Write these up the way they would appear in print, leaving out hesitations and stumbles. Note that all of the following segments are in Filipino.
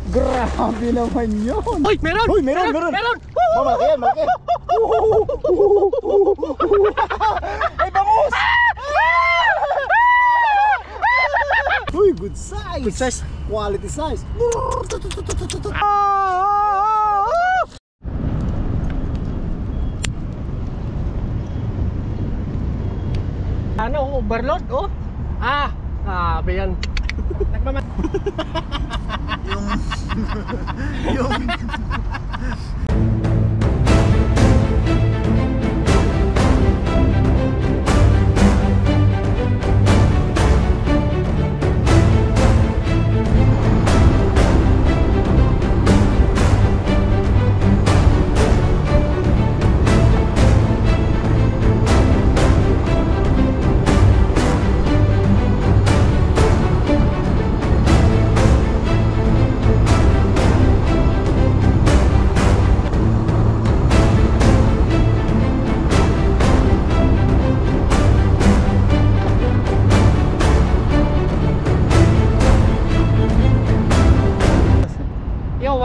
Grabe naman yun. Uy, meron! Uy, meron! Meron! Malaki yan, malaki. Ay, bangus! Uy, good size. Good size. Quality size. Ano, overload, oh? Sabi yan. Nagmamat. Yung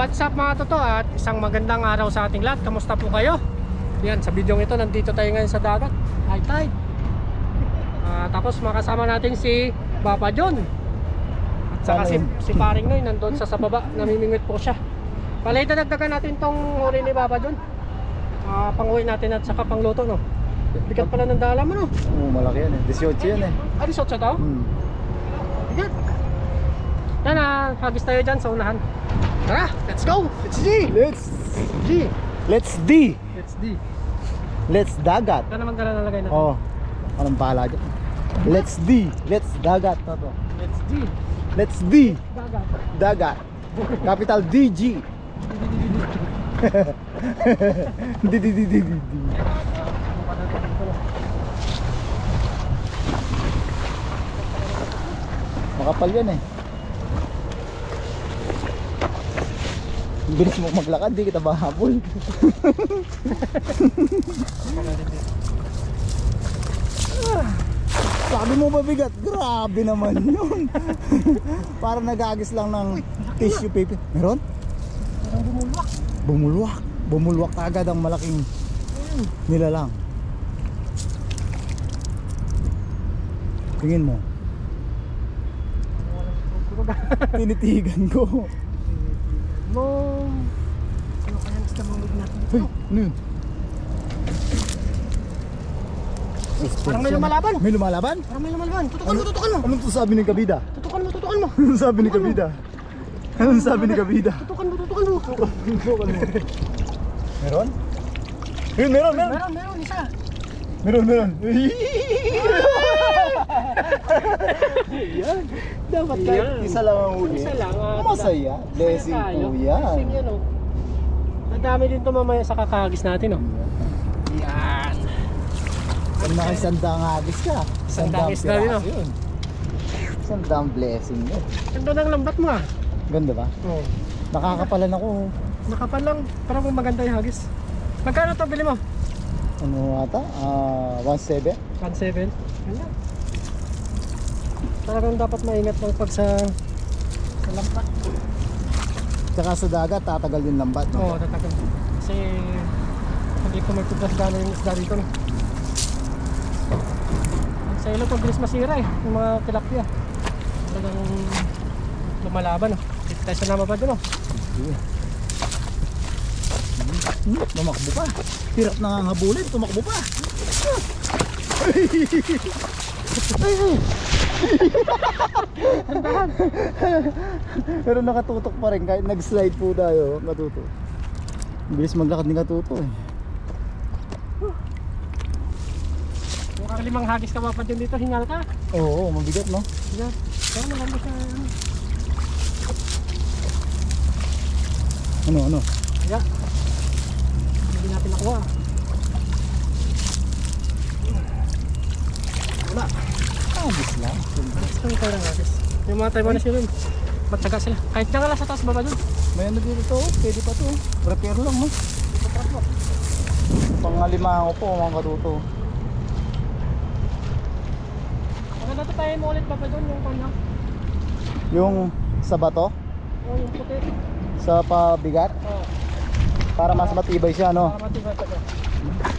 What's up mga toto at isang magandang araw sa ating lahat. Kamusta po kayo? Yan, sa video ito nandito tayo ngayon sa dagat, high tide. Tapos makasama natin si Papa John at saka si Paring Noy nandun sa baba, namimingwit po siya. Palay dagdagan natin tong huli ni Papa John, pang-uwi natin at saka pangluto, no? Bigat pala ng dala mo, no? malaki yan eh, 18 yan eh. 18 tao? Bigat. Yan, hagis tayo dyan sa unahan. Tara, let's go! Let's G! Let's D! Let's dagat. Ito naman dala nalagay natin. Oh, anong bahala dyan? Let's D! Let's dagat na to. Let's D! Let's D! Dagat. Dagat. Capital DG. D. Makapal yan eh. Bilis mo maglakad, di kita mahabol. Sabi mo mabigat, grabe naman yun. Para nagagis lang ng tissue paper. Meron? Bumulwak agad ang malaking nilalang. Tingin mo. Tinitigan ko. Ano kaya gusto mong huwag natin dito? Hey, ano yun? Parang may lumalaban. May lumalaban? Parang may lumalaban. Tutukan mo. Anong sabi ni Kabida? Tutukan mo. Anong sabi ni Kabida? Anong sabi ni Kabida? Tutukan mo. Meron? Meron! Meron, isa. Meron! Yan. Dapat kahit isa lang ang huli. Isa lang. Masaya. Blessing po yan. Blessing yan, oh. Nadami din ito mamaya sa kakahagis natin, oh. Yan. Pag nakisandang hagis ka, Isandang isda din, oh. yun. Isandang blessing yun. Ganda ng lambat mo, ah. Ganda ba? Oo. Nakakapalan ako. Nakapal lang. Parang maganda yung hagis. Magkano ito bili mo? Ano ata? 1.7? 1.7. Ganda. Parang dapat maingat lang pag sa lambat. Tsaka sa dagat, tatagal yung lambat. No? Oo, tatagal. Kasi hindi ko may tubas gano'n yung isda dito, no? Sa ilog, mabilis masira eh, yung mga tilapia. Talagang lumalaban, no? Dito tayo sa namabad, no? Tumakbo pa. Hirap na nga habulin, tumakbo pa. Pero nakatutok pa rin kahit nag-slide po tayo, natuto. Bilis maglakad ni Katuto eh. Mukhang limang hagis ka mapad yun dito, hingal ka. Oo, mabigat no? Yan. Pero maganda siya. Ano? Yan. Hindi natin nakuha. Wala. Agis lang. Gusto mo tayo ng hagis. Yung mga tayo na sila yun. Magtsaga sila. Kahit na nga lang sa taas baba dun. May ano dito to, pwede pa to. Prepare lang no? Pangalimango po mga Katuto. Maganda to tayo mo ulit baba dun yung kanya. Yung sa bato? Oh, yung puti. Sa pabigat Oh, para mas matibay siya, no? para matibay talaga.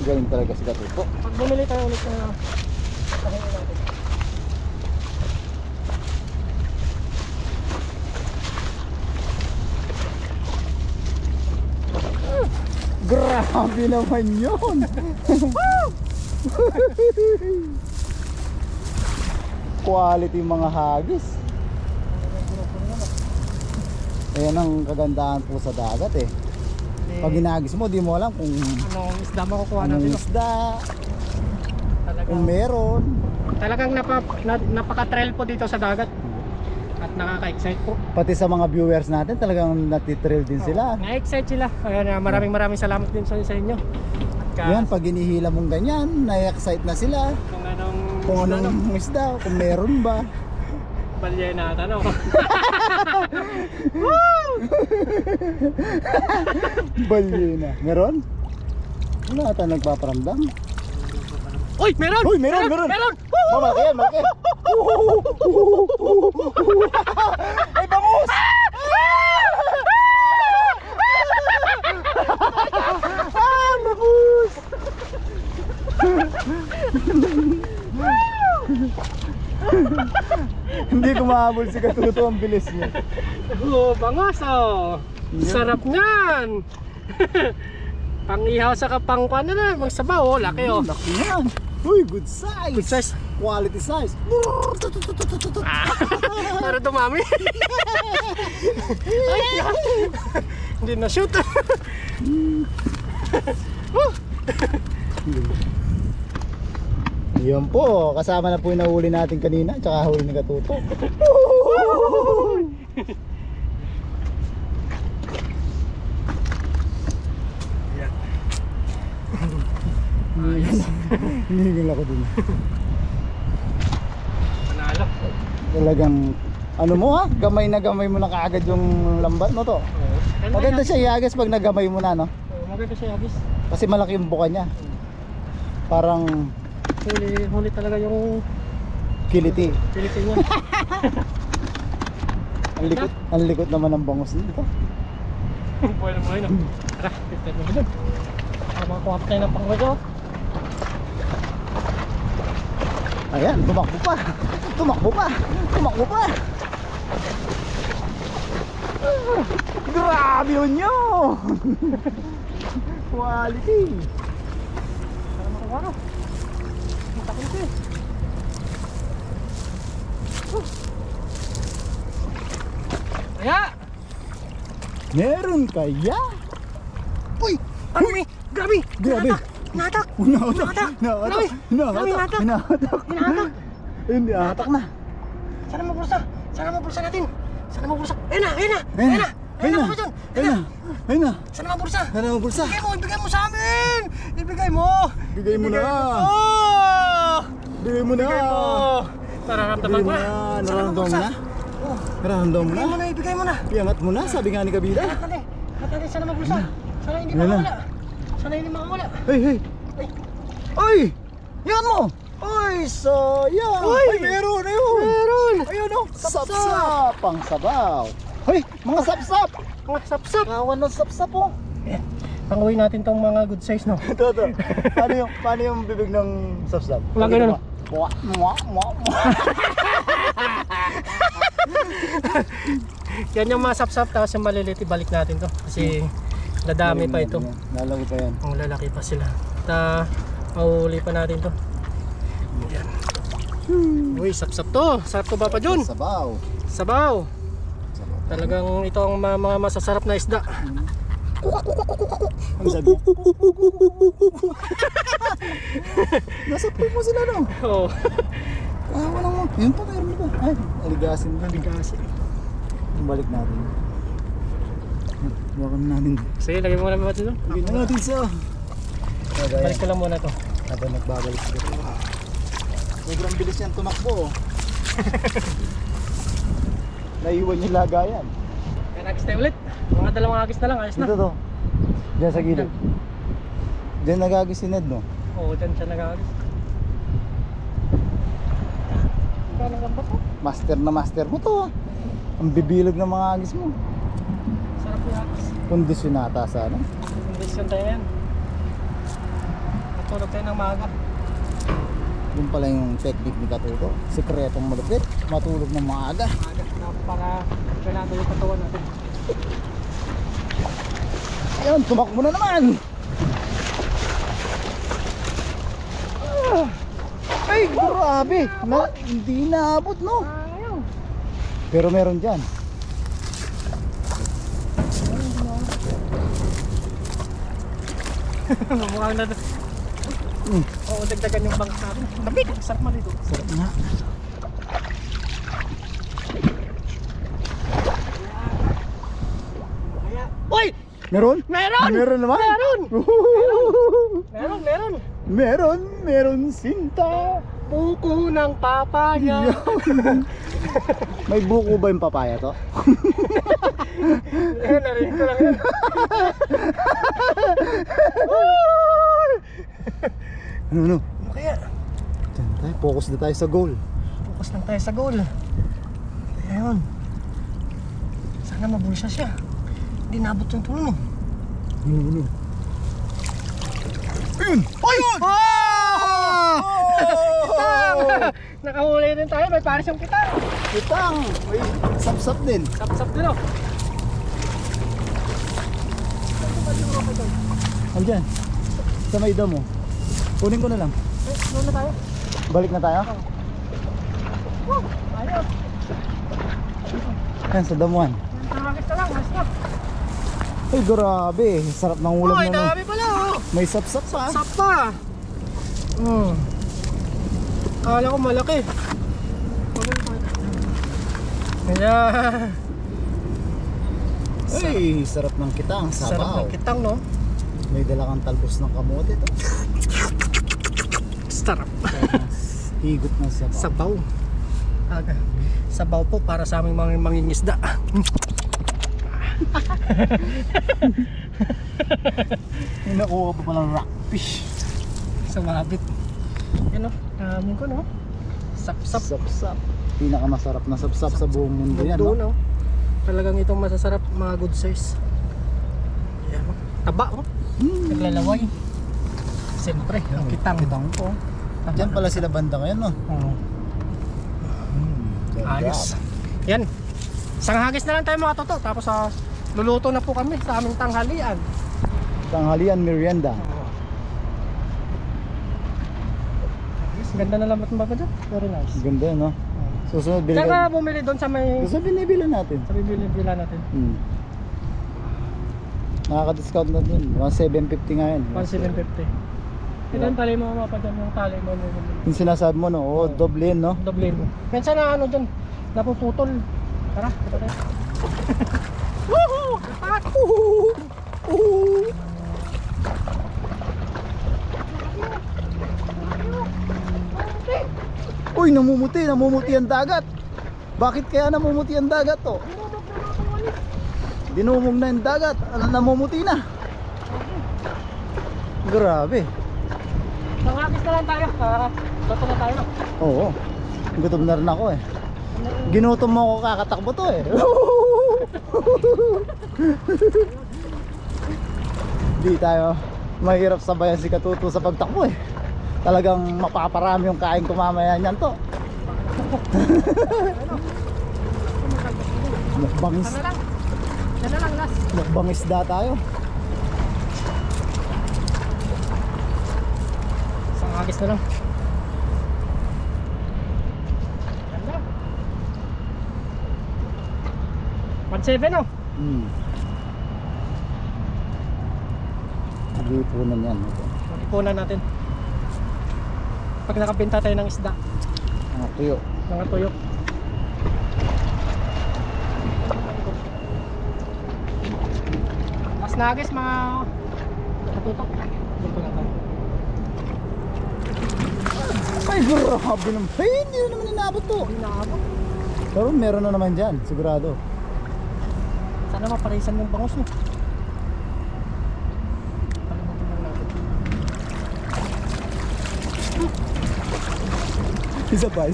Galing talaga si Katuto. Pag bumili tayo ulit na pahingi natin. Grabe naman yun. Quality mga hagis. Ayan ang kagandahan po sa dagat eh. Pag ginagis mo, di mo alam kung Anong isda makukuha anong natin? isda, Talagang, kung meron. talagang napaka-trail po dito sa dagat. At nakaka-excite po. Pati sa mga viewers natin talagang natitrill din sila. Na-excite sila. Kaya maraming salamat din sa inyo. At Yan, pag hinihila mong ganyan, na-excite na sila. kung Kung anong anong isda, kung meron ba. balyena at ano. Balyena. Meron? Wala ata nagpaparamdam. Uy, meron! Uy, meron! Meron! Malaki yan, malaki. Ay, bangus! Bangus! Hindi kumahabol si Katuto, ang bilis niya. Oh, bangos oh. Sarap niyan. Pang-ihaw sa kapangkuan na magsabaw oh, laki oh. Laki yan. Uy, good size. Good size. Quality size. Para dumami. Ay, hindi na shoot. Yun po, kasama na po yung nahuli natin kanina, tsaka huli ni Katuto. Hinihigil ako dun. Panalo. Talagang, ano mo ha, gamay na gamay mo na kaagad yung lambat mo to. Maganda siya i-agis pag nagamay mo na, no? Maganda siya Agis. Kasi malaki yung buka niya. Parang Huli talaga yung kiliti. piliti niya. Ang likot naman ng bangus nito. Buhay na buhay no. Tara, pipit mo dun. Para makakuha pa tayo ng pangwajo. Ayan, tumakbo pa. Tumakbo pa. Tumakbo pa. Grabe yun nyo. Quality. Para makakuha no. Ang takot ko eh. Kaya! Meron kaya? Uy! Ano eh? Grabe! Grabe! Nahatak! Nahatak! Grabe! Nahatak! Nahatak! Hinahatak! Ayun, nahatak na. Sana mabulsa! Sana mabulsa natin! Sana mabulsa! Ayun na! Ayun na! Ayun Ayun na! na! Ayun na! Ayun na! Ayun na! Ayun na! Sana mabulsa! Sana ang bulsa! Ibigay mo sa amin! Ibigay mo! Bigay mo na! Bigay mo na! Ibigay mo! Nararamdaman ko na! Sana Nararamdaman mo mabulsa! na? Nararamdaman mo Ibigay mo na? na! Ibigay mo na! Piangat mo na, sabi nga ni Kabida. Natin! Natin! Sana mabulsa! Sana hindi Ayun na. makawala! Sana hindi makawala! Hey, hey! Ay! Ay! Yan mo! Ay, sayang! Uy! Ay, meron! Ayun! Meron! Ayun o! Sapsap! Pang sabaw! Hoy! Mga sapsap! Mga sapsap! Kawan ng sapsap oh! Panguwi natin tong mga good size no? Ito. Paano yung bibig ng sapsap? Wala ganun. Mua, mua, mua, mua. Yan yung mga sapsap tapos yung maliliit ibalik natin to kasi dadami pa ito. Lalaki pa yan. Ang lalaki pa sila. At mahuli pa natin to. Yan. Uy, sapsap to. Sarap to Papa John. Sabaw. Sabaw. Talagang ito ang mga masasarap na isda. Ano sabi niya? Nasa pool mo sila no? Oo. Wala mo. Yun pa, meron na ba? Ay, aligasin ba? Bigas. Balik natin. Huwakan natin. Sige, lagay mo na ba dito? Bigyan na natin sa... Balik ko lang muna to. Habang nagbabalik ko. Sobrang bilis yan tumakbo. Naiwan yung lagayan. Kaya nagis tayo ulit. Mga dalawang agis na lang, ayos na. Dito to. Diyan sa gilid. Diyan nagagis si Ned no? Oo, dyan siya nag-agis. Kaya nang gamba to? Master na master mo to ah. Ang bibilog ng mga agis mo. Kondisyonata sa ano. Kondisyon tayo yan. Natulog tayo ng maaga. Yun pala yung technique ni Katuto. Sikretong malupit. Matulog ng maaga. Maaga na para ganado yung katawan natin. Ayun, tumakbo na naman. Ay, grabe. Hindi naabot, no? Ayaw. Pero meron dyan. Mukhang na. Oo, dagdagan yung bangka natin. Lamig, sarap malito. Sarap nga. Kaya, uy! Meron? Meron! Meron naman? Meron! Meron! Meron sinta. Buko ng papaya. May buko ba yung papaya to? Ayun, narinig ko lang yun. Ano? Ano kaya? Diyan tayo, focus na tayo sa goal. Focus lang tayo sa goal. Ayun. Sana mabulsa siya. Hindi nabot yung tulong. Ayun. Ayun! Ayun! Nakahuli din tayo, may pares yung kitang. Kitang! May sapsap din. Sap-sap din oh. Andyan. Sa may damo. Kunin ko na lang. Doon na tayo. Balik na tayo? Ayun. Yan, sa damuhan. Tangagis na lang, mas na. Ay, grabe. Sarap ng ulam Ay, na, no? dami pala oh. May sapsap pa. Sap pa. Akala ko malaki. Ayan. Ay, sarap ng kitang. Sarap Sabaw. ng kitang, no? May dala kang talbos ng kamote to. Sarap. Higot ng sabaw. Sabaw. Aga. Sabaw po para sa aming mga mangingisda. May nakuha pa palang rockfish. Sa mabit. Yan o. Namin ko, no? Sap-sap. Sapsap. Pinakamasarap na sapsap sa buong mundo yan, Doon, no? no? Talagang itong masasarap, mga good size. Yan o. Taba, o. Naglalaway. Siyempre, ang kitang. Kitang po. Diyan pala sila banda ngayon, no? Oo. Ayos. Yan. Isang hagis na lang tayo mga toto. Tapos luluto na po kami sa aming tanghalian. Tanghalian merienda. Ganda na lambat ng baka dyan. Very nice. Ganda, no? Susunod Saan biligan. ka bumili doon sa may... Gusto binibilan natin. Sa bibili-bila natin? Nakaka-discount na dun. 1,750 nga yan. 1,750. Ilan tali mo mga pa dyan yung tali mo? Yung sinasabi mo, no? Oo, doble, no? Doble mo. Minsan na ano dyan, napuputol. Tara, ito tayo. Woohoo! Lapat! Uy, namumuti ang dagat. Bakit kaya namumuti ang dagat to? Dinumog na yung dagat. Namumuti na. Grabe. Nangapis na lang tayo. Bato na tayo. Oo. Gutom na rin ako eh. Ginutom mo ako kakatakbo to eh. Di tayo mahirap sabayan si Katuto sa pagtakbo eh. Talagang mapaparami yung kain ko mamaya niyan to. Mukbangis. Ano lang? Yan na lang last. Mukbangisda tayo. Isang agis na lang. Ganda. 1,700 oh. Nag-iipunan yan. Mag-ipunan natin. Pag nakabenta tayo ng isda, Mga tuyo. mga tuyok. Mas nagis mga katutok. Dito na tayo. Ay, grabe naman. Ay, hindi na naman inabot to. Inaabot. Pero meron na naman dyan, sigurado. Sana maparisan yung bangus mo. Palimutin lang natin. Isa pa.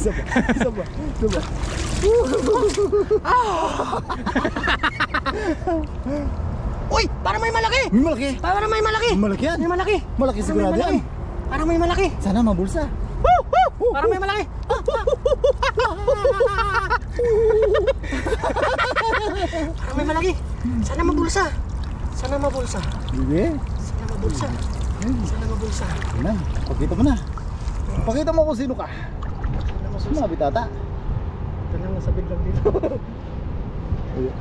Uy! Parang may malaki! May malaki. Parang may malaki! Malaki yan. May malaki! Malaki Parang sigurado may malaki. yan. Parang may malaki! Sana mabulsa. Parang may malaki! Parang may malaki! Sana mabulsa! Sana mabulsa! Sige. Sana mabulsa! Sana mabulsa! Yan na. Pakita mo na. Pakita mo kung sino ka. Mga bitata. Ito lang nasa biglang dito. Ayun.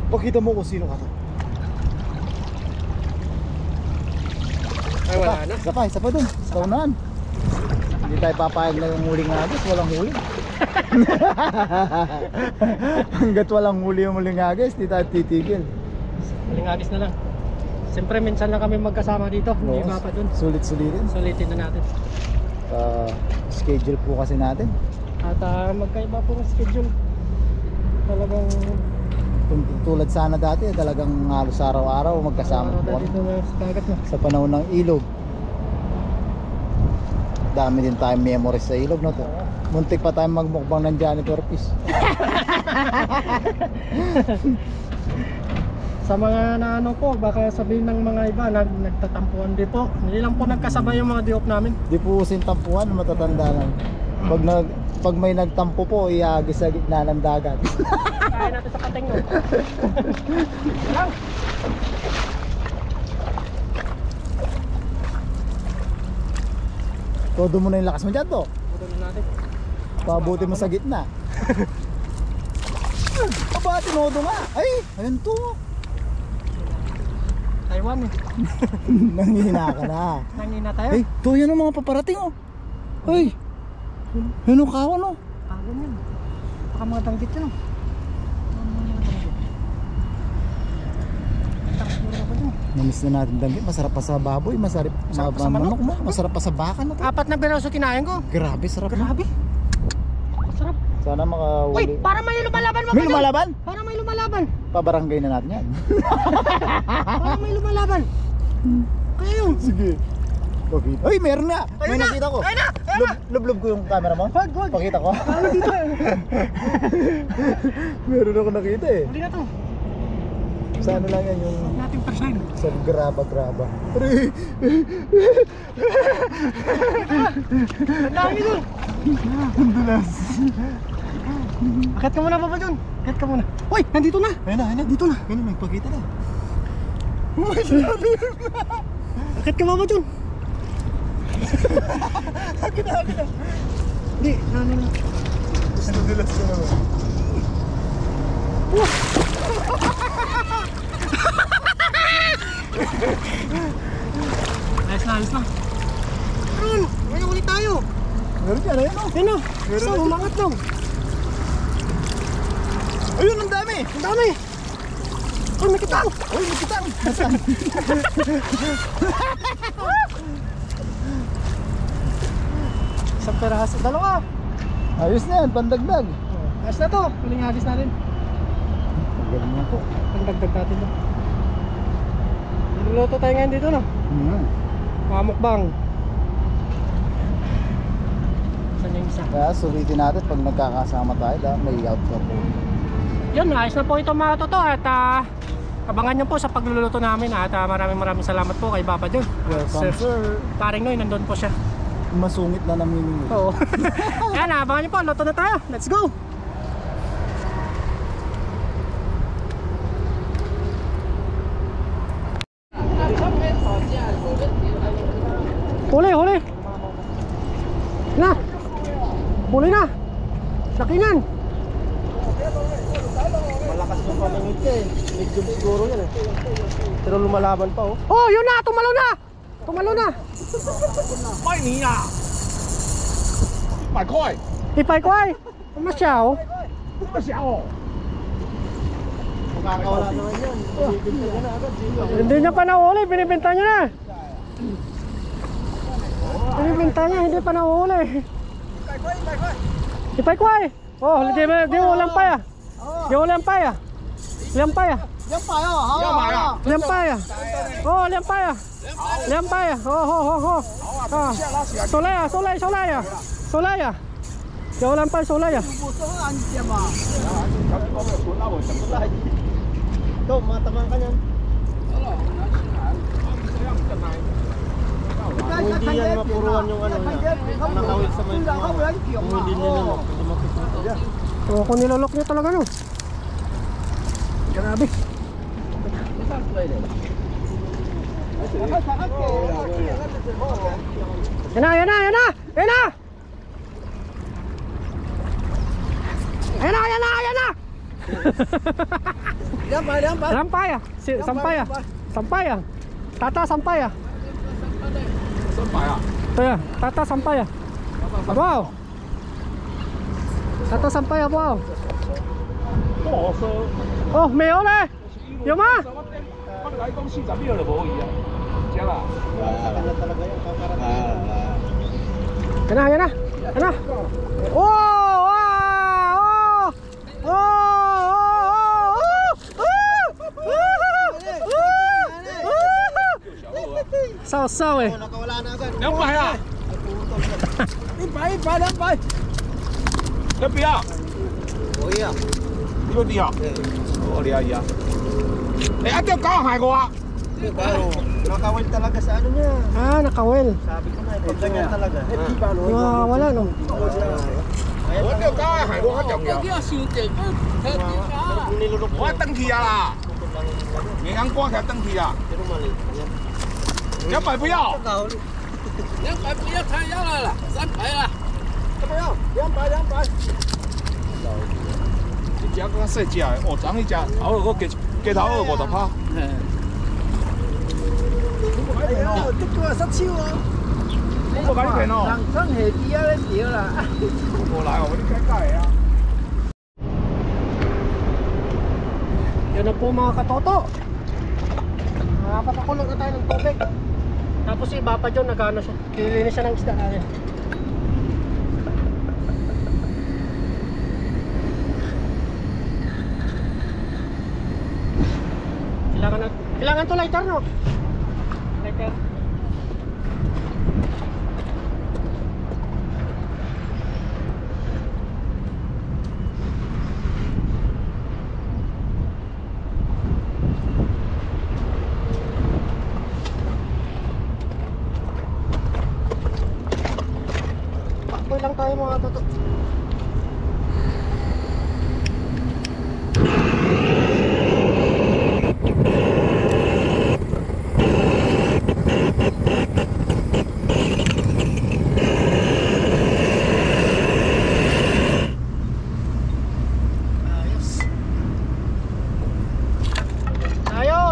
Pakita mo kung sino ka to. Ay, wala na. Isa pa dun. Sa unahan. Hindi tayo papayag na yung huling agis. Walang huli. Hanggat walang huli yung huling agis, hindi tayo titigil. Malingagis na lang. Siyempre, minsan lang kami magkasama dito. Hindi iba pa dun. Sulit-sulitin. Sulitin na natin. Schedule po kasi natin. At magkaiba po ang schedule. Talagang Tulad sana dati, talagang halos araw-araw magkasama po kami. dito na sa dagat na. Sa panahon ng ilog. Dami din tayong memories sa ilog, no? Muntik pa tayong magmukbang ng janitor piece. Sa mga naano po, baka sabihin ng mga iba nagtatampuan din po. Hindi lang po nagkasabay yung mga diop namin. Di po sintampuhan, matatanda lang. Pag may nagtampo po, iagis sa gitna ng dagat. Kaya natin sa kating no. Lang. Todo mo na yung lakas mo dyan to. Puto na natin. Pabuti mo sa gitna. Aba, tinodo nga. Ay, ayun to. Taiwan eh. Nanghihina ka na. Nangina tayo. Ay, to yan ang mga paparating oh. Ay, yun ang kawan oh. Tagon yan. Baka mga danggit yan oh. Namiss na natin danggit. Masarap pa sa baboy. Masarap pa sa manok mo. Masarap pa sa baka na to. 4 na biraso kinain ko. Grabe, sarap. Grabe. Masarap. Sana Uy, makahuli. parang may lumalaban mo. May lumalaban? Parang may lumalaban. Pabarangay na natin yan. Parang may lumalaban. Kaya yun. Sige. Okay. Ay, meron na. May Ayun na. nakita ko. Ayun na. Ayun na. Lub-lub ko yung camera mo. Wag, wag. Pakita ko. Ano dito? Meron ako nakita eh. Huli na to. Sa ano lang yan yung Nating persign. sa graba-graba. Ang dami dun. Ang dulas. Akit ka muna Papa John. Akit ka muna. Uy, nandito na. Ayun na. Dito na. Ayun na, nagpakita na. Akit ka Papa John. Akit na. Hindi, ano na. Ang dulas ko naman. Ayos na. Meron, may ulit tayo. Meron yan, ayun o. Yan o, isa, umangat lang. Ayun, ang dami. Ang dami. Uy, may kitang. Uy, may kitang. Isang peraso, dalawa. Ayos na yan, pandagdag. Ayos na to, huling agis natin. Ang galing na po. Pandagdag natin to. Niluluto tayo ngayon dito no. Mga mukbang. Saan yung isa? Kaya sulitin natin pag nagkakasama tayo dahil may out ka po. Yun, ayos na po ito mga toto at abangan nyo po sa pagluluto namin at maraming salamat po kay Papa John. Welcome, sir. Paring Noy, nandun po siya. Masungit na namimili. Oo. Ayan, abangan nyo po, luto na tayo. Let's go! Huli! Na! Huli na! Lakingan! Malakas yung paningit ka eh. Medium siguro yan eh. Pero lumalaban pa oh. Oh, yun na! Tumalo na! Tumalo na! 卖你呀！100块， Ipay ko ay! Masyaw! 这么小哦。Makakawala naman yan. Bibigyan niya na agad. Hindi niya pa nahuli, binibenta niya na! Binibenta niya, hindi pa nahuli. Ipay ko ay! Oh, di mo lampay ah! Di mo lampay ah! Lampay ah! 200哦，要买啊！ Lampay ah! Oh, lampay ah! Lampay ah! Oh. Ah. Solay ah! Solay ah! Di mo lampay, solay ah! 我说安全嘛。他们都没有存，那我怎么来？ Ikaw, matamaan ka niyan. Kung hindi yan mapuruan yung ano niya, nakawit sa may mga. Kung hindi nilolok, hindi mapupunta. O, kung nilolok nyo talaga no. Grabe. Yan na, yan na, yan na! Yan na! Yan na, yan na, yan na! Sampaya. Sampaya. Sampaya. Tata Sampaya. Sampaya. Taya, Tata Sampaya. Wow. Tata Sampaya, wow. Oh,沒有嘞？有嗎？我嚟公司就邊度冇嘢啊？知啦。Yan na, yan na. Yan na. Oh! Oh! Oh! Saw eh. Nakawala na agad. 200啊！100，100，100。一邊啊？可以啊。呢個啲啊？我哋阿姨啊。你一定要講係我啊！ Nakawal talaga sa ano niya. Ah, nakawel. Sabi ko na, ganyan talaga. Wala no. 我呢個梗係我一樣嘢。我一登記啊啦，銀行關係登記啊。200不要。200不要，太要了，300了。不要，200。一隻更細隻，哦，長一隻，我雞頭50趴。這個失超啊！我買平咯。人生係啲啊，少啦。我來我啲雞雞啊。 Yan na po mga katoto. Papakulog na tayo ng tubig. Tapos si Papa John nag-ano siya. Nililinis siya ng isda natin. Kailangan to lighter no? Lighter. Pakboy lang tayo mga toto.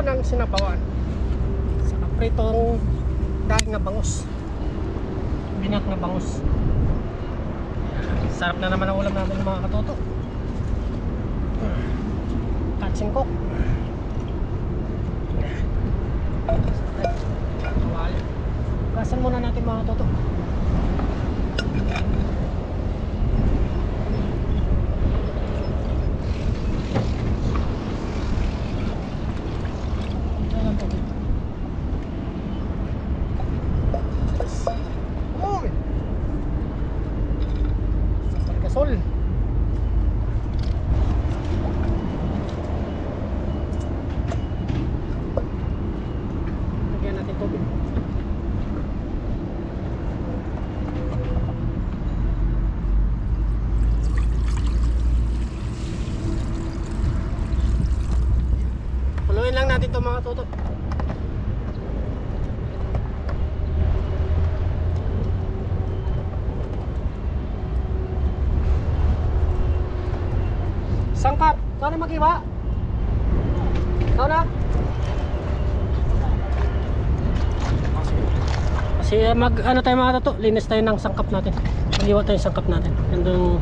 Ng sinapawan sa kapritong daing na bangus, binak na bangus. Sarap na naman ang ulam natin mga katoto. Catching cook. Gasan muna natin mga katoto. Sol. Lagyan natin tubig. Puluin lang natin ito mga toto. Sangkap, sana mag-iba. Ikaw na. Kasi ano tayo mga tato, linis tayo ng sangkap natin. Mag-iwa tayo yung sangkap natin. Yan yung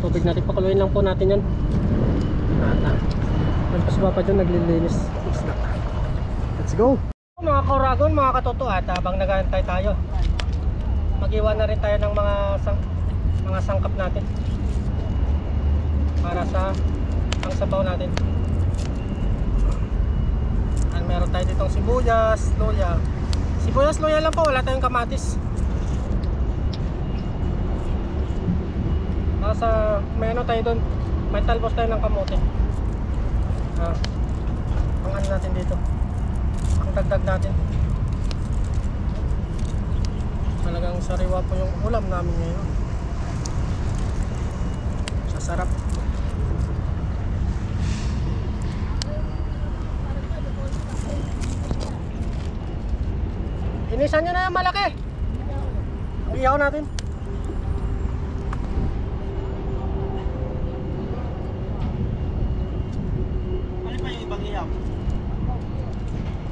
tubig natin, pakuluin lang po natin yan. Yan pa si Papa dyan, naglilinis. Let's go. Mga kauragon, mga katoto, at habang nag-aantay tayo, mag-iwa na rin tayo ng mga sangkap natin para sa pangsabaw natin. Meron tayo ditong sibuyas, luya. Sibuyas, luya lang po, wala tayong kamatis. Tapos may ano tayo doon, may talbos tayo ng kamote. Ang ano natin dito, ang dagdag natin. Talagang sariwa po yung ulam namin ngayon. Sasarap. Inisan nyo na yung malaki. Iyaw natin. Ano pa yung ibang iyaw?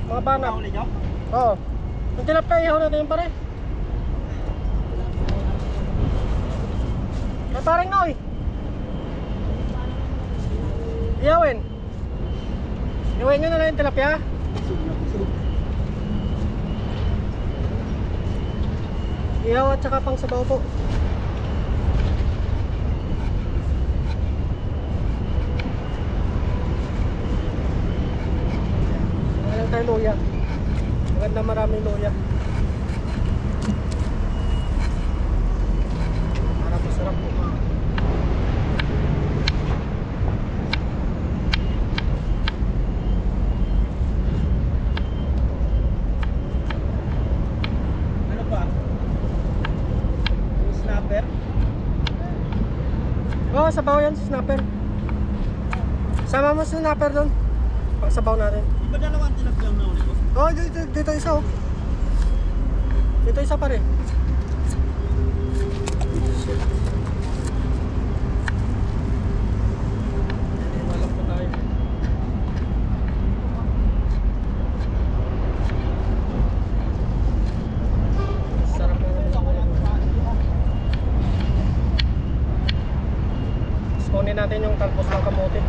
Mga banat. Nahuli nyo? Oo. Yung tilapia iyaw natin yung pare. Ay parang Noy. Iyawin. Iyaw nyo na lang yung tilapia. Iyaw at saka pang sabaw po. Walang tayo luya. Maganda maraming luya. Para masarap po. Ano pa? Yung snapper? Oo, sabaw yan si snapper. Sama mo si snapper doon. Pang sabaw natin. Di ba dalawang tilapiyang nahuli ko? Oh, dito isa oh. Dito isa pa rin. Wala po tayo. Sarap na naman. Kunin natin yung talbos ng kamote.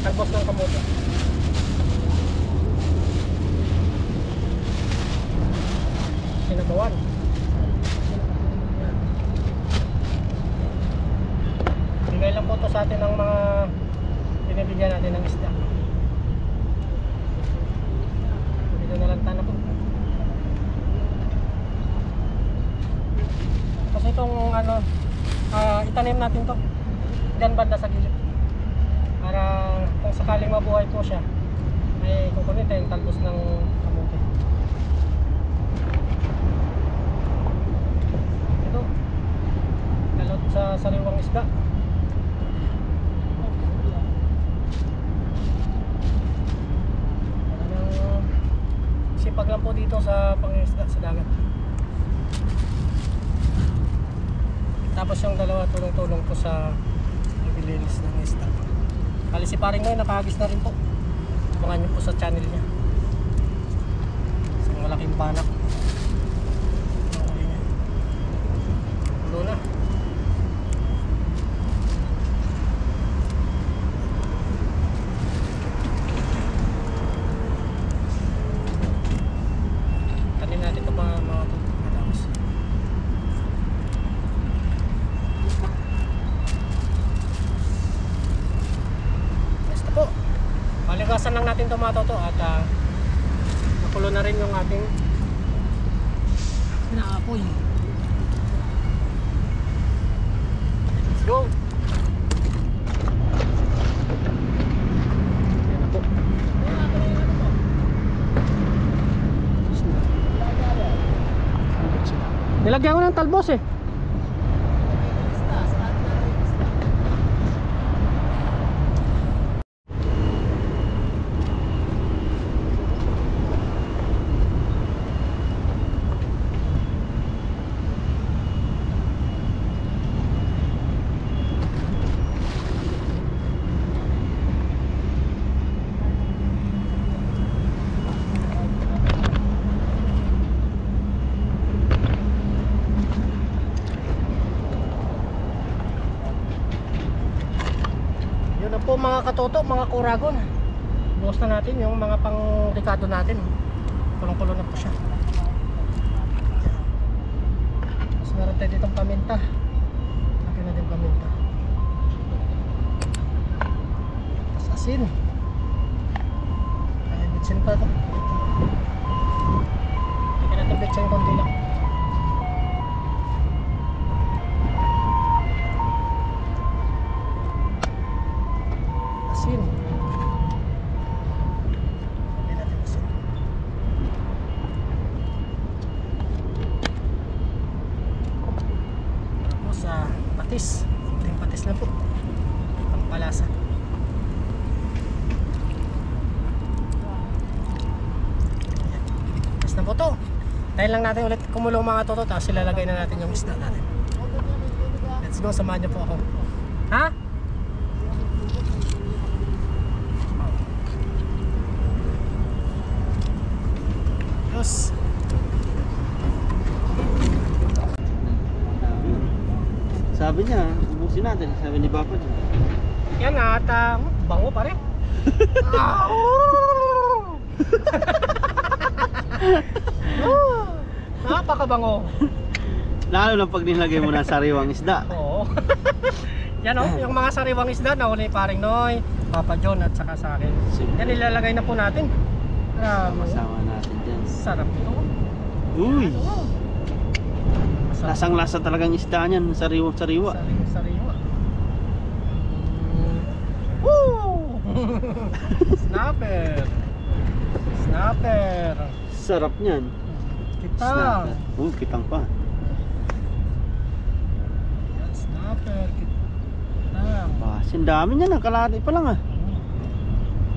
Talbos ng kamote. Sinabawan. Bigay lang po ito sa atin ng mga binibigyan natin ng isda. Dito na lang tanap po. Kasi itong ano, itanim natin to dyan banda sa gilid. Para kung sakaling mabuhay po siya, ay kukunin tayo yung talbos ng kamote. Ito, kalot sa sariwang isda. Parang sipag lang po dito sa pangisda sa dagat. Tapos yung dalawa tulong-tulong po sa naglilinis ng isda. Kali si paring Noy nakahagis na rin po. Abangan nyo po sa channel niya. Isang malaking panak. Ulo na. Tanin natin ito mga matapos. Po. Paligasan lang natin tomato to at nakulo na rin yung ating pinaapoy. Let's go! Yan na po. Nilagyan ko ng talbos eh. Po mga katoto, mga kuragon. Bukas na natin yung mga pang Ricardo natin. kulong-kulo na po siya. Tapos meron tayo ditong paminta. Lagyan natin paminta. Tapos asin. Ay, bitsin pa ito. Lagyan natin bitsin konti lang. Asin. Lagyan natin asin. Tapos patis. Ito patis na po. Pampalasa. Ayan. Patis na po to. Tayo lang natin ulit kumulo mga toto. Tapos ilalagay na natin yung isda natin. Let's go, samahan niyo po ako. Ha? Yes. Sabi niya, ubusin natin. Sabi ni Papa niya. Yan at bango pa rin. Napakabango. Lalo na pag nilagay mo na sariwang isda. Oo. Yan o, yung mga sariwang isda na uli paring Noy, Papa John at saka sa akin. Yan ilalagay na po natin. Sama-sama natin dyan. Sarap ito. Uy! Masarap. Lasang-lasa talagang isda niyan. Sariwa-sariwa. Sariwa. Woo! Snapper. Snapper. Sarap niyan. Kitang. Kitang pa. Yan, snapper. Kitang. Basin dami niyan. Kalahati pa lang ah.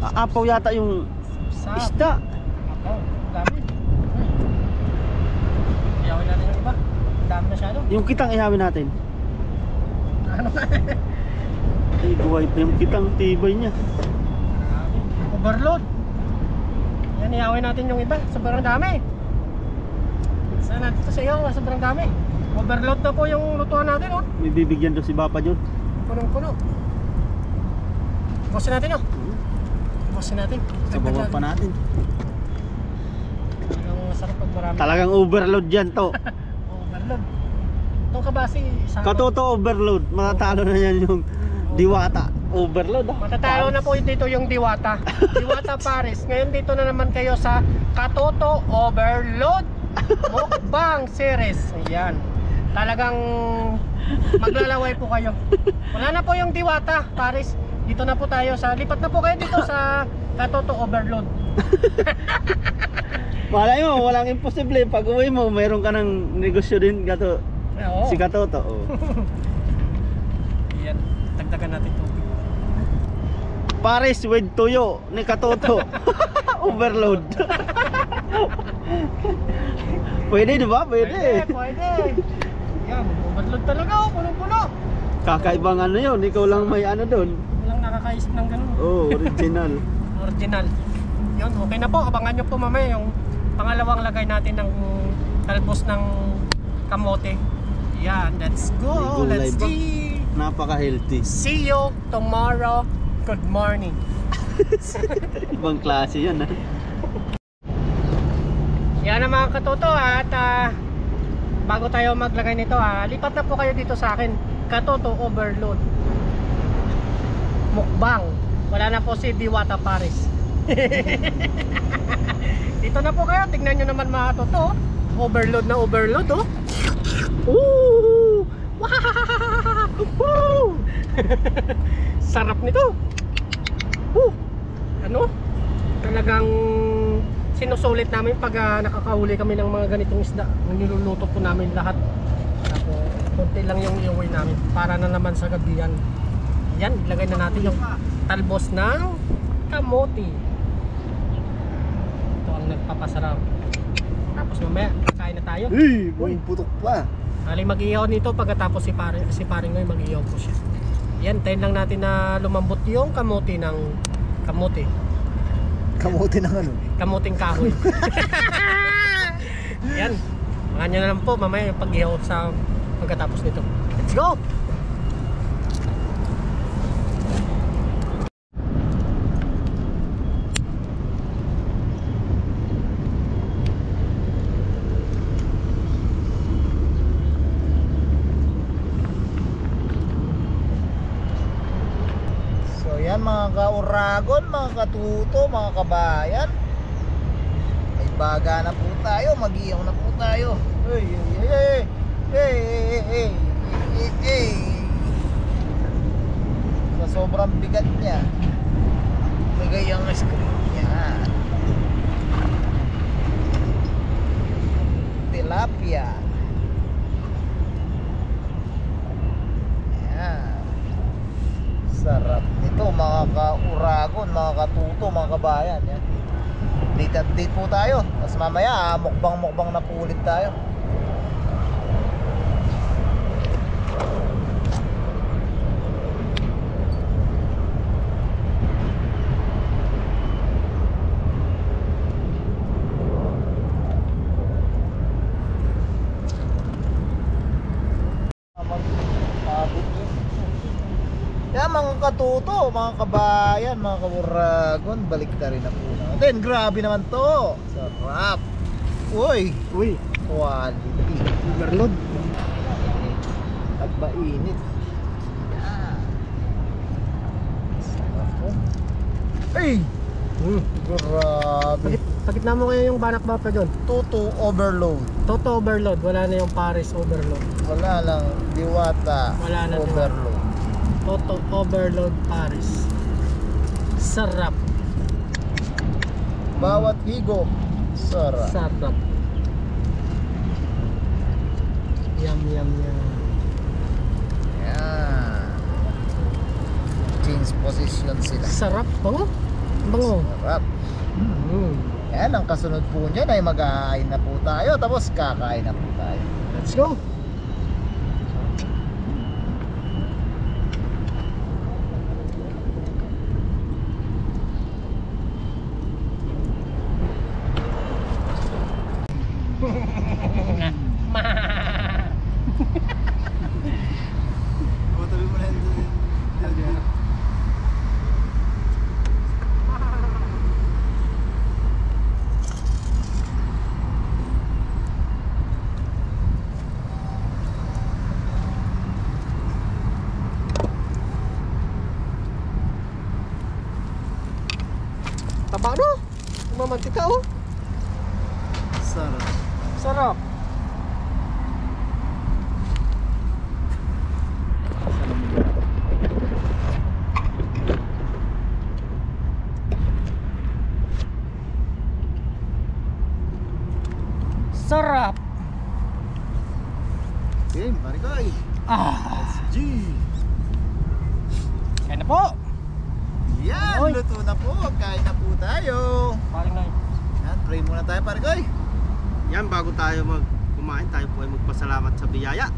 Aapaw yata yung Sap. isda. Ako, dami. Iyawin natin yung iba. Dami na siya doon. Yung kitang ihawin natin. Ano nga? Ay, buhay pa yung kitang, tibay niya. Dami. Overload. Yan, iyawin natin yung iba. Sobrang dami. Sana dito sa iyo, sobrang dami. Overload na po yung lutuan natin, oh. May bibigyan doon si Papa John. Punong-puno. Bukasin natin, oh. Bukasin natin. Sabawan pa natin. Ang masarap pag marami. Talagang overload yan to. Overload. Itong kabasi, isang Katoto overload. Matatalo na yan yung diwata. Overload ah. matatalo na po dito yung Diwata. Diwata Paris. Ngayon dito na naman kayo sa Katoto Overload Mukbang Series. Ayan. Talagang maglalaway po kayo. Wala na po yung Diwata Paris. Dito na po tayo sa lipat na po kayo dito sa Katoto Overload. Malay mo, walang imposible. Pag uwi mo, mayroon ka ng negosyo din kato. Oo. Si Katoto. Oh. Ayan. Dagdagan natin tubig. Paris with tuyo ni Katoto. Overload. Pwede di ba? Pwede, Pwede. pwede. Yan, overload talaga, oh, punong-puno. Kakaibang ano yun. Ikaw lang may ano doon. Walang nakakaisip ng ganun. Oh, original. Original. Yun, okay na po. Abangan nyo po mamaya yung pangalawang lagay natin ng talbos ng kamote. Yan, let's go. May gulay Let's pa. see. Napaka-healthy. See you tomorrow. Good morning. Ibang klase yan ha. Yan ang mga katoto at bago tayo maglagay nito lipat na po kayo dito sa akin. Katoto Overload Mukbang. Wala na po si Diwata Paris. Dito na po kayo. Tignan nyo naman mga katoto. Overload na overload oh. Woo! Wow! Sarap nito. Ano? Talagang sinusulit namin pag nakakahuli kami ng mga ganitong isda. Niluluto po namin lahat. Tapos konti lang yung iuwi namin para na naman sa gabi yan. Yan, ilagay na natin yung talbos ng kamote. Ito ang nagpapasarap. Tapos mamaya, kain na tayo. Uy, putok pa. Aling mag-ihaw nito pagkatapos si paring ngayon mag-ihaw po siya. Yan, tayo lang natin na lumambot yung kamote ng kamote. Kamote ng ano? Kamuting kahoy. Yan. Mga nyo na lang po mamaya yung pag-ihaw sa pagkatapos nito. Let's go! uragon, mga katuto, mga kabayan. May baga na po tayo, mag-iyaw na po tayo. Hey, hey, hey, hey, hey, hey, hey. Sa sobrang bigat niya, bigay ang screen niya. Tilapia. Ayan. Sarap nito mga ka-uragon, mga katuto, mga kabayan. Yan. Update po tayo. Tapos mamaya mukbang na po ulit tayo. Yan mga katuto, mga kabayan, mga kauragon, balik na rin na po natin. Grabe naman to. Sarap. Uy, quality. Overload. At mainit. Yan. Sarap po. Ay! Grabe. Pagitna mo ngayon yung banak ba pa dyan? Toto overload. Toto overload, wala na yung Paris overload. Wala lang diwata. Wala na overload. Toto overload Paris. Sarap. Bawat higop. Sarap. Sarap. Yum. Yan. Change position sila. Sarap. Bango. Sarap. Yan, ang kasunod po niyan ay mag-aain na po tayo. Tapos kakain na po tayo. Let's go. Tabi mo na yun. Taba no? Mamantika oh. Sarap. Sarap. Sarap. Game, pare ko ay. G. Kaya na po. Yan, Oy. luto na po. Kain na po tayo. Paring na Yan, pray muna tayo, pare ko ay. Yan, bago tayo kumain, tayo po ay magpasalamat sa biyaya.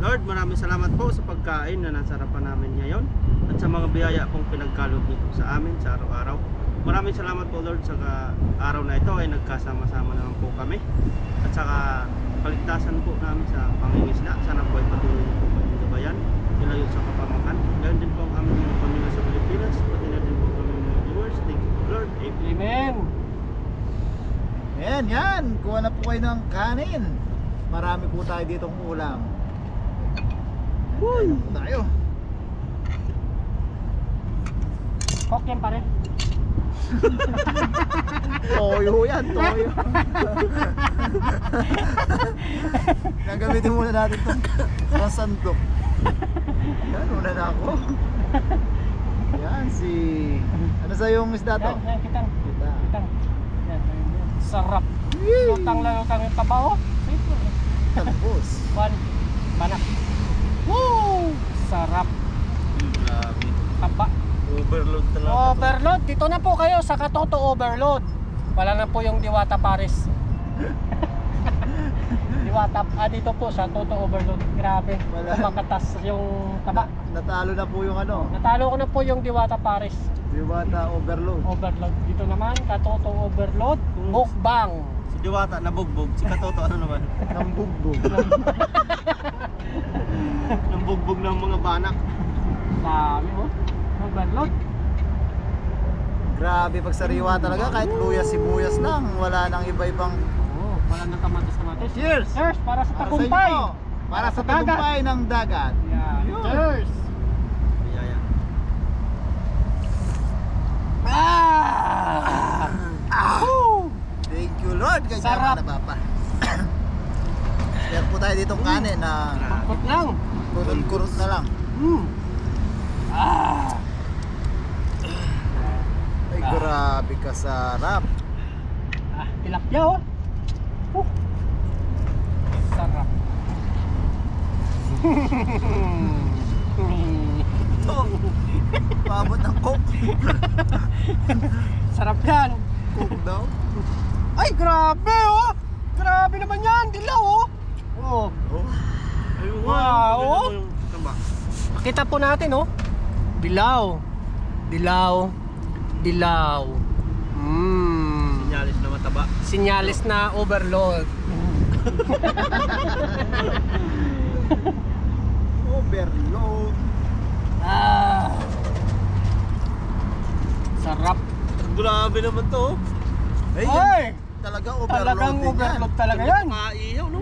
Lord, maraming salamat po sa pagkain na nasarapan namin ngayon at sa mga biyaya pong pinagkaloob niyo po sa amin sa araw-araw. Maraming salamat po Lord sa araw na ito ay nagkasama-sama naman po kami at saka kaligtasan po namin sa pangingisda. Sana po ay patuloy po kami gabayan, ilayo sa kapamakan. Ganoon din po ang aming mga pamilya sa Pilipinas, pati na din po kami mga viewers. Thank you Lord. Amen. Yan. Kuha na po kayo ng kanin. Marami po tayo ditong ulam. Kain na po tayo. Coke yan pare. Toyo yan, toyo. Gagamitin muna natin itong sandok. Yan, una na ako. Yan, ano sa yung isda to? Yan, kitang. Kita. Yan. Sarap. Lutang lang kami tabaho. Talbos. Banak. Woo! Sarap. Grabe. Taba. Overload talaga. Overload. Dito na po kayo sa Katoto Overload. Wala na po yung Diwata Paris. Diwata. Dito po sa Toto Overload. Grabe. Wala. Makatas yung taba. Natalo na po yung ano. Natalo ko na po yung Diwata Paris. Diwata overload. Overload. Dito naman, Katoto Overload. Mukbang. Si Diwata nabugbog, si Katoto ano naman? Nambugbog. Nambugbog ng mga banak. Dami mo. Overload. Grabe pagsariwa talaga, kahit luyas sibuyas lang, wala nang iba-ibang. Oh, wala nang kamatis. Cheers! Cheers para sa Para sa tagumpay. inyo, para sa tagumpay ng dagat. Yeah. Yun. Cheers. Sarap. na papa. Meron po tayo ditong kanin na Mangkot lang. kurot na lang. Ay, grabe kasarap. Tilapia oh. Sarap. Oh, paabot ng coke. Sarap yan. Coke daw. Ay, grabe oh. Grabe naman yan. Dilaw oh. Oh. Oh. Ayun, Wow. yung taba. Pakita po natin oh. Dilaw. Dilaw. Dilaw. Sinyalis na mataba. Sinyalis na overload. Overload. Sarap. Grabe naman to. Ay, Ay! talagang overload Talagang din yan. overload talaga yan. Maihaw, no?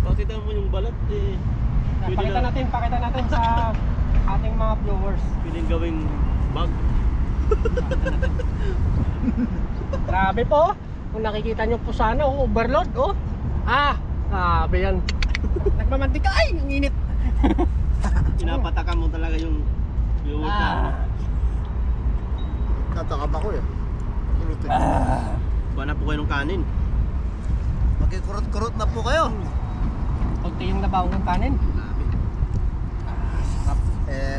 Pakita mo yung balat eh. Pakita natin sa ating mga viewers. Piling gawing bag. Grabe po. Kung nakikita nyo po sana, oh, overload, oh. Grabe yan. Nagmamantika, ay, ang init. Pinapatakan mo talaga yung viewers na. Natakam ako eh. Kulutin. Ba na po kayo ng kanin? Magkikurot-kurot na po kayo. Kunti yung nabaw ng kanin.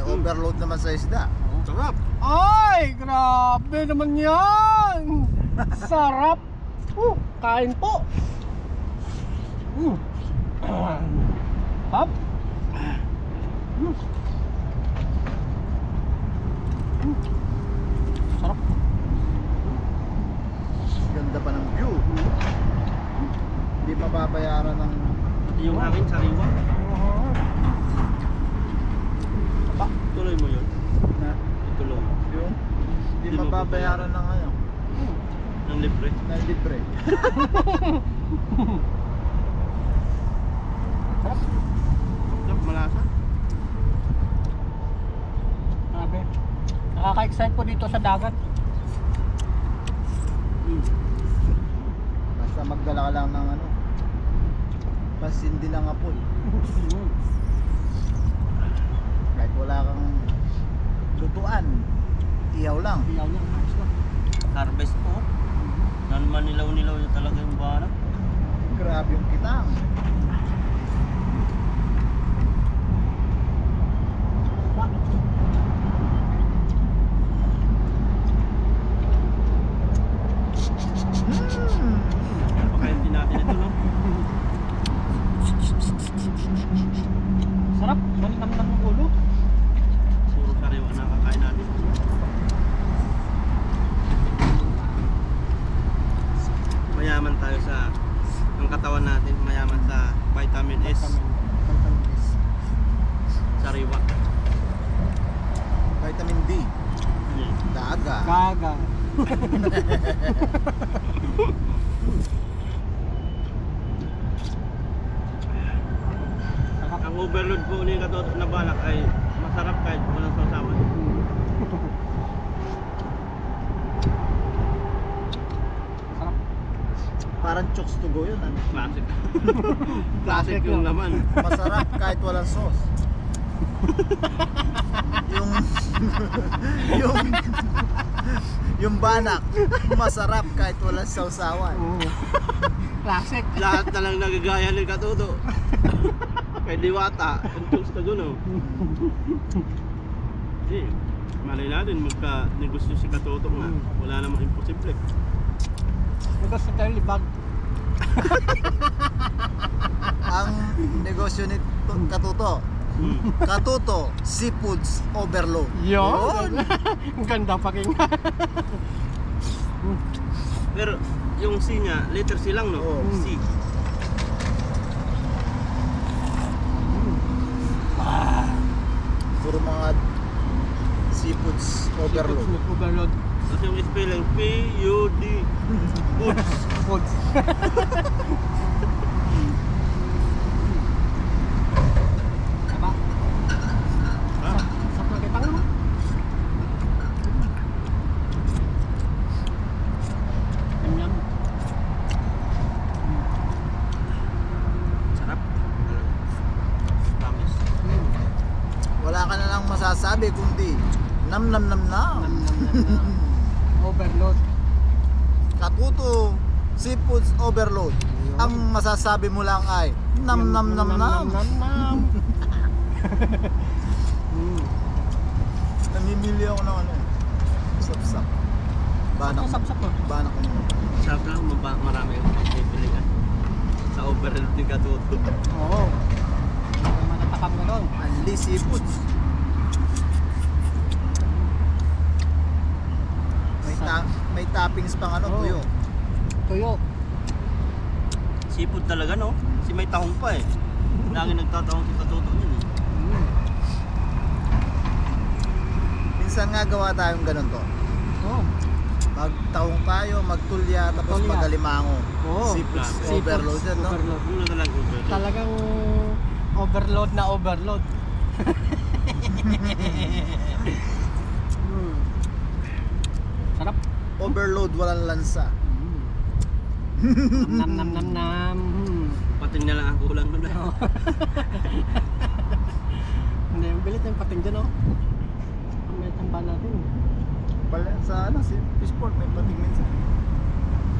Overload naman sa isda. Sarap. Ay, grabe naman yan. Sarap. Kain po. Pop. Sarap. Ganda pa ng view. Hindi mababayaran ng Yung akin sariwa. Tuloy mo yun. na Tuloy. yung hindi Hindi mababayaran ng ano, Ng libre. ng libre. Sarap, malasa. Grabe. Nakaka-excite po dito sa dagat. Basta magdala ka lang ng ano, pasindi ng apoy. Kahit wala kang lutuan, ihaw lang. Iyaw lang. Ayos lang. Harvest po. Naman nilaw-nilaw yung talaga yung barak. Grabe yung kitang. Pakain din natin ito, no? Sarap. Malinam-nam ng ulo. Puro sariwa na kakain natin. Mayaman tayo sa ang katawan natin, mayaman sa vitamin S, sariwa. Vitamin D, daga. Gaga. Ang overload po ni katotok na balak ay masarap kahit walang sausawan. Sarap. Parang chokes to go yun. Ano? Classic. Classic yung laman. Masarap kahit walang sauce. yung yung yung banak masarap kahit walang sausawan. Classic. Lahat na lang nagagaya ni Katoto. Kay Diwata, ang chunks na guno. Hindi, malay natin magka-negosyo si Katoto nga. Wala namang imposible. Ito sa tayo libag. Ang negosyo ni Katuto, Katuto Seafoods Overload. Yun. Ang ganda paking. Pero yung C niya, letter C lang, no? Oo. C. Puro mga seafoods overload. Overload. Tapos yung spelling P-U-D. Foods. Foods. Diba? Ha? Sarap na kitang mo. Yum yum. nam nam nam. Nam, nam, nam, nam. Overload. Katuto, seafoods overload. Ang masasabi mo lang ay nam nam nam nam. nam. Namimili ako ng ano, sapsap. Banak. Ang sap-sap mo. Banak ko naman. Sarap lang, marami akong bibili ka. Sa overload ni Katuto. Oo. Matatakam ka doon. Only seafoods. May toppings pang ano, Oo. tuyo. Tuyo. Seafood talaga, no? Si may tahong pa eh. Lagi nagtatahong si Katuto niyan eh. Minsan nga gawa tayong ganun to. Oo. Magtaong tayo, magtulya, tapos Magtulya. magalimango. Oo. Seafoods Seafoods, overload yan, no? Overload. Ano na lang overload? Talagang overload na overload. Sarap. Overload, walang lansa. Nam nam nam nam. Pating na lang ang kulang nun. Hindi, yung bilit yung pating dyan, oh. May tamba natin. Pala, sa ano, si Fishport, may pating minsan.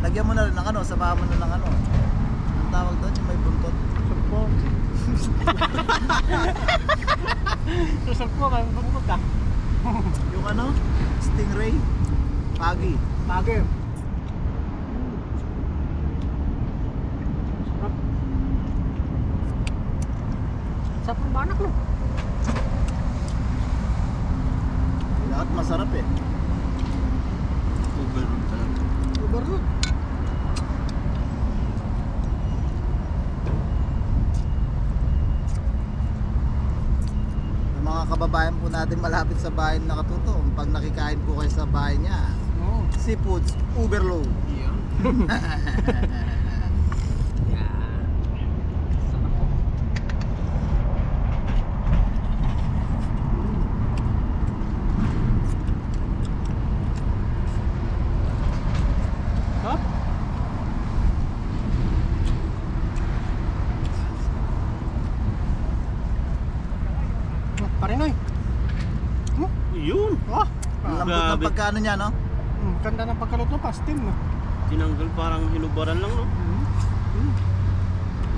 Lagyan mo na rin ng ano, sabahan mo na ng ano. Ang tawag doon, yung may buntot. Sulpo. Sulpo ka, bungkot ka. Yung ano, stingray, pagi. Bagay. Sarap. Sarap ng banak mo. Lahat masarap eh. Overload talaga. Overload. Yung mga kababayan po natin malapit sa bahay na Katuto, pag nakikain po kayo sa bahay niya, Oo. seafoods overload. Yan. Yan. Sarap po. Sarap. Parinoy. Yun! Oh. Ang lambot ng Grabe. pagkano niya, no? Ganda ng pagkaluto pa, steam. No? Tinanggal parang hinubaran lang, no?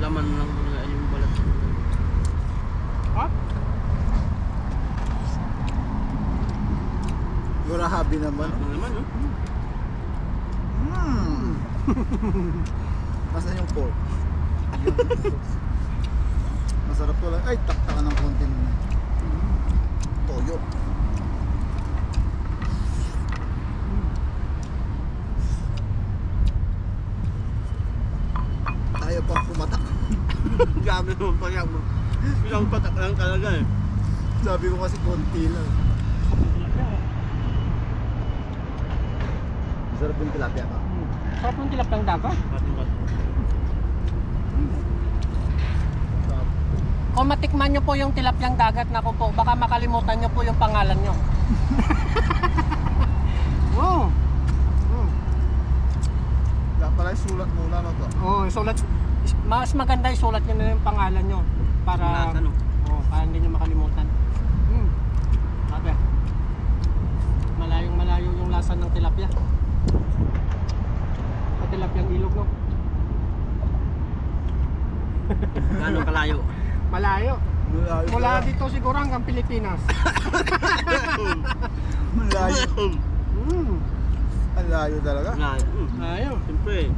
Laman lang talaga yung balat. Ha? Grabe naman. Ano naman, no? Nasaan yung pork? Masarap to lang. Ay, taktakan ng konti na. Toyo. Tayo pang pumatak. Gamit mo pa yan mo. Bilang patak lang talaga eh. Sabi ko kasi konti lang. Masarap yung tilapia ka. Sarap ng tilapang dagat. Pating-pating. Kung matikman nyo po yung tilapyang dagat, naku po, baka makalimutan nyo po yung pangalan nyo. Wow! Kaya pala sulat muna no to. Oh, sulat. Mas maganda yung sulat nyo na yung pangalan nyo. Para, Lasa, no? oh, para hindi nyo makalimutan. Sabi. Malayong malayo yung lasa ng tilapia. Sa tilapyang ilog, no? Gano'ng kalayo? Malayo. Malayo Mula pala. dito siguro hanggang Pilipinas. Malayo. Ang layo talaga. Layo. Malayo. Siyempre,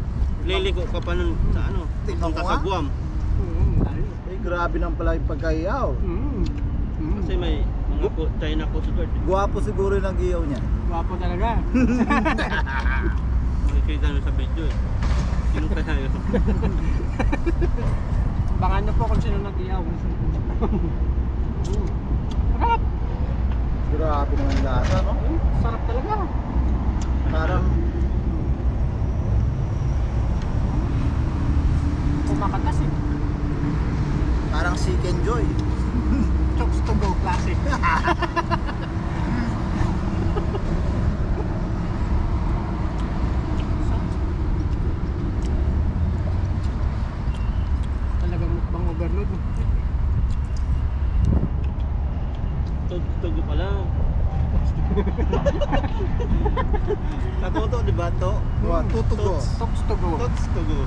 liliko ka pa nun sa ano, Tingnan punta ko sa nga. Guam. Malayo. Eh, grabe nang pala yung pagkahiyaw. Kasi may mga China Coast Guard. Guwapo siguro yung nag-iyaw niya. Guwapo talaga. Makikita nyo sa video eh. Sino kaya yun? Abangan nyo po kung sino nag-iyaw. Sarap! Grabe naman yung lasa, no? Sarap talaga. Parang Kumakatas eh. parang chicken joy. Chokes to go classic. Talagang mukbang overload. Tugo pa lang. Katuto, di ba to? Tutugo. Toks to go. Tots to go.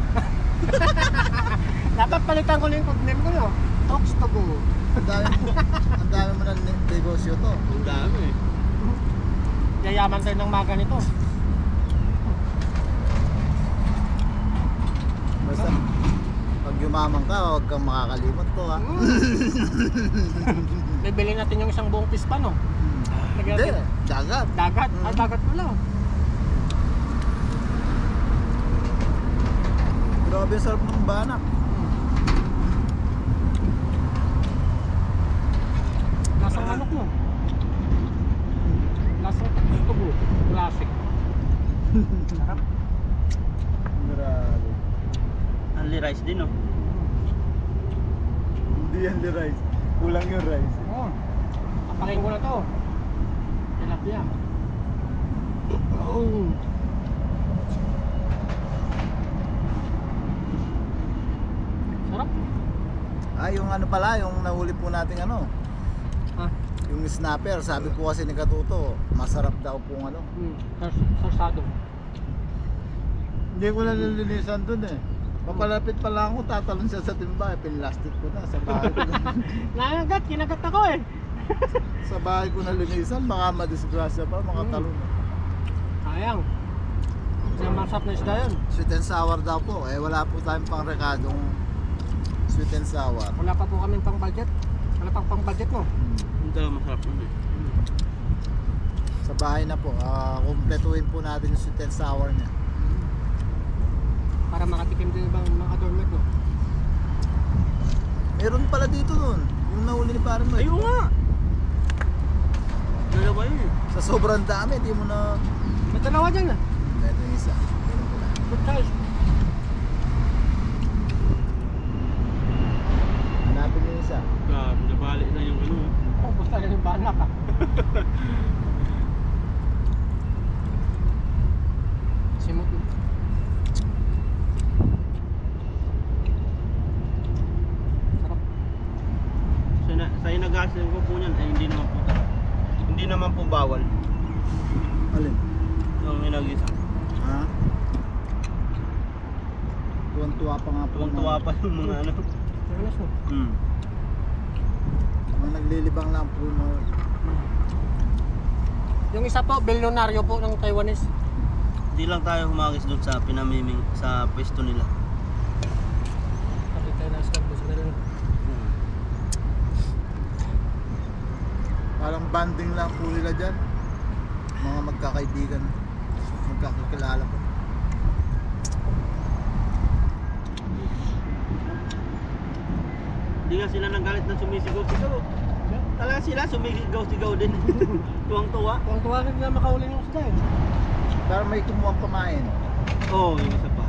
Dapat palitan ko na yung codename ko no. Toks to go. Ang dami mo ng negosyo to. Ang dami. Yayaman tayo ng maga nito. Basta pag yumaman ka, huwag kang makakalimot to ha. Bibili natin yung isang buong pispa no. Hindi, dagat. Dagat. Ay, dagat pala. Grabe sarap ng banak. Lasang manok mo. Lasang tubo. Classic. Sarap. Grabe. Only rice din, no? Hindi yan the rice. Kulang yung rice. Oh. Kapakin ko na to. Tilapia. Oh. Sarap. Yung ano pala, yung nahuli po nating ano, Ah. yung snapper, sabi po kasi ni Katuto, masarap daw pong ano. Sarsado. Hindi ko na nilinisan dun eh. Papalapit pa lang ako, tatalon siya sa timba, pinlastic ko na sa bahay ko na. Kinagat ako eh. Sa bahay ko na linisan, baka madisgrasya pa, makatalon. Sayang. Isang masarap na isda yun. Sweet and sour daw po, wala po tayong pang rekadong sweet and sour. Wala pa po kami pang budget. Wala pang pang budget mo. Ang dami masarap nun eh. Sa bahay na po, kumpletuhin po natin yung sweet and sour niya. Para makatikim din ibang mga dormet no. Meron pala dito nun, yung nahuli ni Parang Mike. Ayun nga! Dalawa yun eh. Sa sobrang dami, di mo na... May dalawa dyan ah. Ito yung isa. Meron ko na. Good size. Hanapin yung isa. Grabe, nabalik na yung ano. Oh, basta na yung banak ah. Simot mo. Sarap. Sa inagasin ko po niyan, ay hindi naman po. Hindi naman po bawal. Alin? Yung inagisa. Ha? Tuwan-tuwa pa nga po. Tuwang-tuwa pa yung mga ano. Manas mo. Mga naglilibang lang po mga... Yung isa po, bilyonaryo po ng Taiwanese. Hindi lang tayo humagis doon sa pinamiming sa pwesto nila. Sabi tayo na isda, gusto na rin. Parang banding lang po nila dyan. Mga magkakaibigan. Magkakakilala po. Hindi nga sila nanggalit na sumisigaw-sigaw. Talaga sila sumigaw-sigaw din. Tuwang-tuwa. Kung tuwarin na makauli yung isda eh. Parang may kumuhang kumain. Oo, yung isa pa.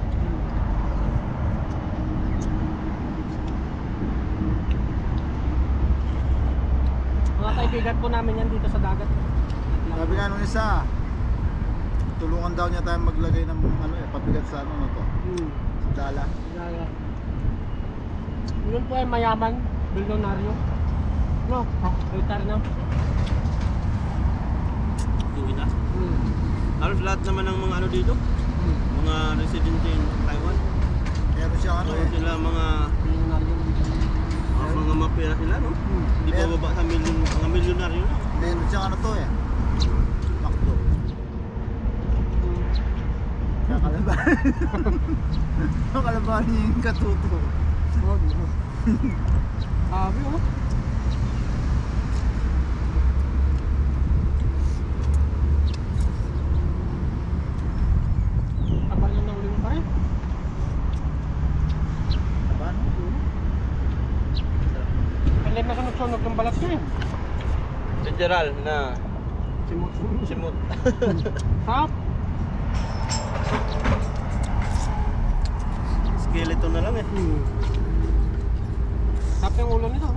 Mga kaibigan po namin yan dito sa dagat. Sabi nga nung isa, tulungan daw niya tayo maglagay ng ano pabigat sa ano to. Sa dala. Gaya. Yun po ay mayaman, bilyonaryo. No, retire na. Yung ina. Halos lahat naman ng mga ano dito, mga residente in Taiwan. Meron siyang ano Ano sila mga Bilyonaryo. mga mapera sila, no? Hindi pa baba sa mga milyonaryo na. Meron siyang ano to Makdo. Kakalaban. Kakalaban niya yung Katuto. Sabi oh. Abang yung nahuli mo pa rin. Aban? Alam na sunod-sunod ng balat niya eh. Literal na Simot. simot. Sarap. Skeleton na lang eh. Sarap yung ulo nito.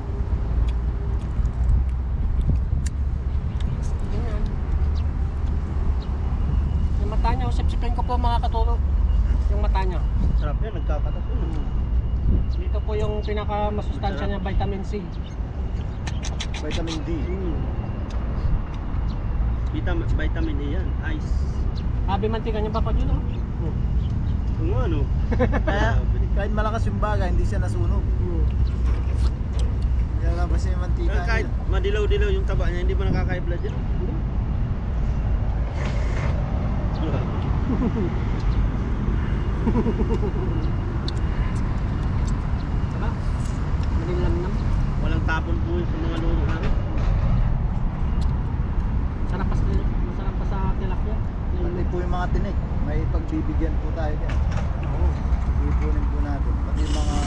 Ganyan. Yung mata niya, sipsipin ko po mga katulo. Yung mata niya. Sarap yan, nagkakatas yun. Dito po yung pinakamasustansya niya, vitamin C. Vitamin D. Vitamin E yan, ice. Sabi mantika niya Papa John, oh. Kung ano. Kaya kahit malakas yung baga, hindi siya nasunog. Kaya labas niya yung mantika Pero kahit niya. madilaw-dilaw yung taba niya, hindi ba nakaka-blood yan? Diba? Manilamnam. Walang tapon po yun sa mga luto namin. Masarap pa sa tilapia. Pati po yung mga tinik, may pagbibigyan po tayo dyan. Oo. Ipunin po natin. Pati yung mga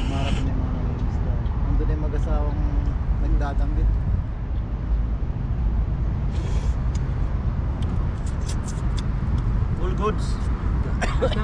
marami na yung mga nangingisda. Nandun na yung mag-asawang nagdadanggit. All goods. Basta,